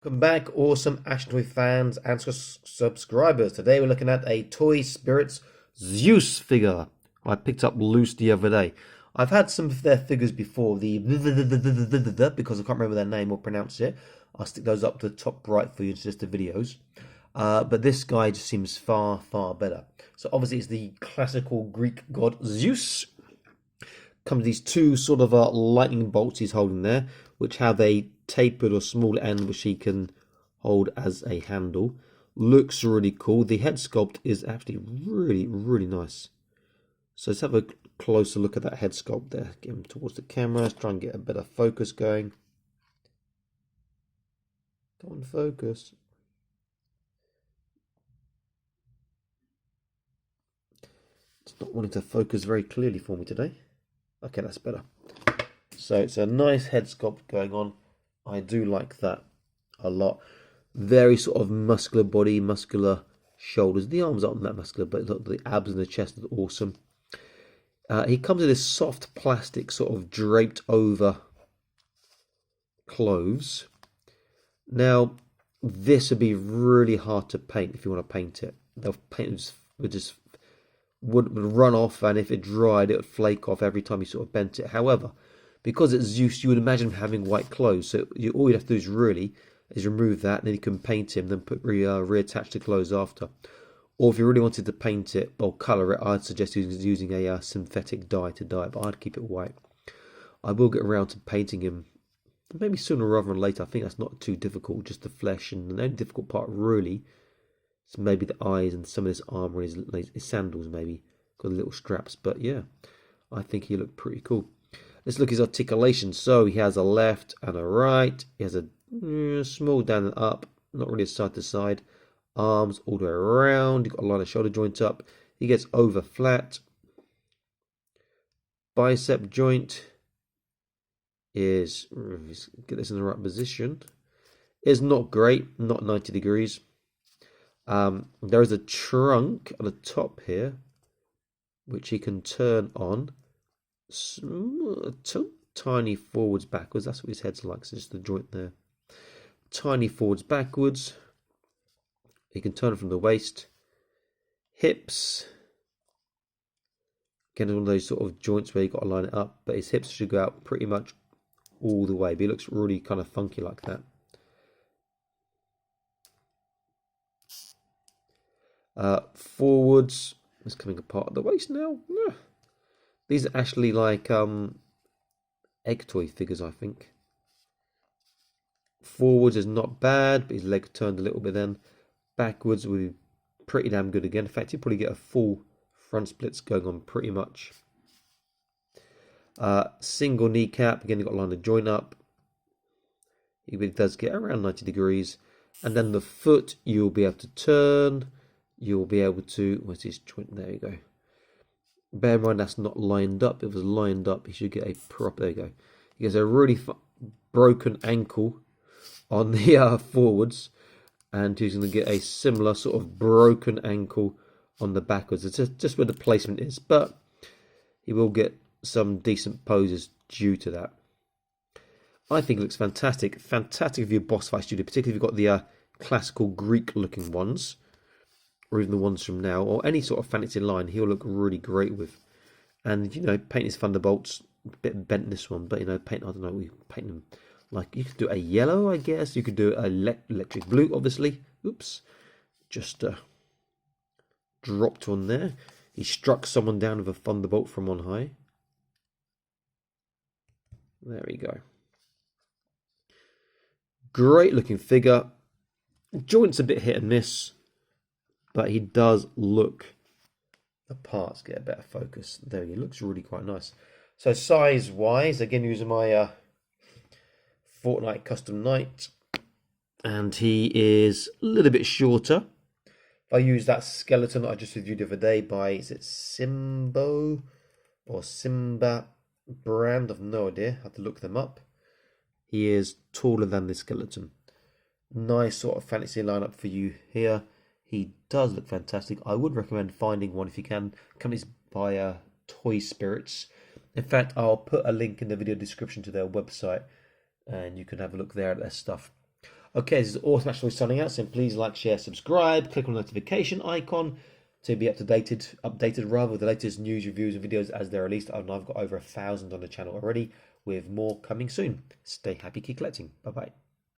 Welcome back, awesome action toy fans and subscribers. Today we're looking at a toy Spirits Zeus figure I picked up loose the other day. I've had some of their figures before, because I can't remember their name or pronounce it. I'll stick those up to the top right for you in just the videos. But this guy just seems far, far better. So obviously it's the classical Greek god Zeus. Comes these two sort of lightning bolts he's holding there, which have a tapered or small end which he can hold as a handle. Looks really cool. The head sculpt is actually really, really nice. So let's have a closer look at that head sculpt there. Get him towards the camera. Let's try and get a better focus going. Come on, focus. It's not wanting to focus very clearly for me today. Okay, that's better. So it's a nice head sculpt going on. I do like that a lot. Very sort of muscular body, muscular shoulders. The arms aren't that muscular, but look, the abs and the chest are awesome. He comes in this soft plastic sort of draped over clothes. Now, this would be really hard to paint if you want to paint it. The paint would run off, and if it dried, it would flake off every time you sort of bent it. However, because it's Zeus, you would imagine him having white clothes. So all you'd have to do is remove that, and then you can paint him, then reattach the clothes after. Or if you really wanted to paint it or colour it, I'd suggest using a synthetic dye to dye it, but I'd keep it white. I will get around to painting him, maybe sooner rather than later. I think that's not too difficult, just the flesh, and the only difficult part really is maybe the eyes and some of his armour and his sandals maybe, got the little straps. But yeah, I think he looked pretty cool. Let's look at his articulation. So he has a left and a right. He has a small down and up, not really a side to side. Arms all the way around. You've got a line of shoulder joint up. He gets over flat. Bicep joint is, get this in the right position, is not great, not 90 degrees. There is a trunk at the top here, which he can turn on. Tiny forwards, backwards. That's what his head's like. So just the joint there. Tiny forwards, backwards. He can turn it from the waist. Hips. Again, one of those sort of joints where you've got to line it up. But his hips should go out pretty much all the way. But he looks really kind of funky like that. Forwards. It's coming apart at the waist now. These are actually like egg toy figures, I think. Forwards is not bad, but his leg turned a little bit then. Backwards would be pretty damn good again. In fact, you probably get a full front splits going on pretty much. Single kneecap, again, you've got a line of joint up. It does get around 90 degrees. And then the foot, you'll be able to turn. You'll be able to, where's his joint? There you go. Bear in mind that's not lined up. If it was lined up, he should get a proper. There you go. He has a really broken ankle on the forwards, and he's going to get a similar sort of broken ankle on the backwards. It's just where the placement is, but he will get some decent poses due to that. I think it looks fantastic. Fantastic for your boss fight studio, particularly if you've got the classical Greek-looking ones, or even the ones from now, or any sort of fancy line, he'll look really great with. And, you know, paint his thunderbolts, a bit bent this one, but, you know, paint, I don't know, we paint them, like, you could do a yellow, I guess. You could do a electric blue, obviously. Oops. Just dropped one there. He struck someone down with a thunderbolt from on high. There we go. Great looking figure. Joints a bit hit and miss, but he does look the parts. Get a better focus. There he looks really quite nice. So size wise, again using my Fortnite custom knight, and he is a little bit shorter. If I use that skeleton that I just reviewed the other day by, is it Simbo or Simba brand? I've no idea. I have to look them up. He is taller than the skeleton. Nice sort of fancy lineup for you here. He does look fantastic. I would recommend finding one if you can. Companies by Toy Spirits. In fact, I'll put a link in the video description to their website, and you can have a look there at their stuff. Okay, this is Automatically signing out, so please like, share, subscribe, click on the notification icon to be updated rather with the latest news, reviews, and videos as they're released. And I've got over 1,000 on the channel already, with more coming soon. Stay happy, keep collecting. Bye bye.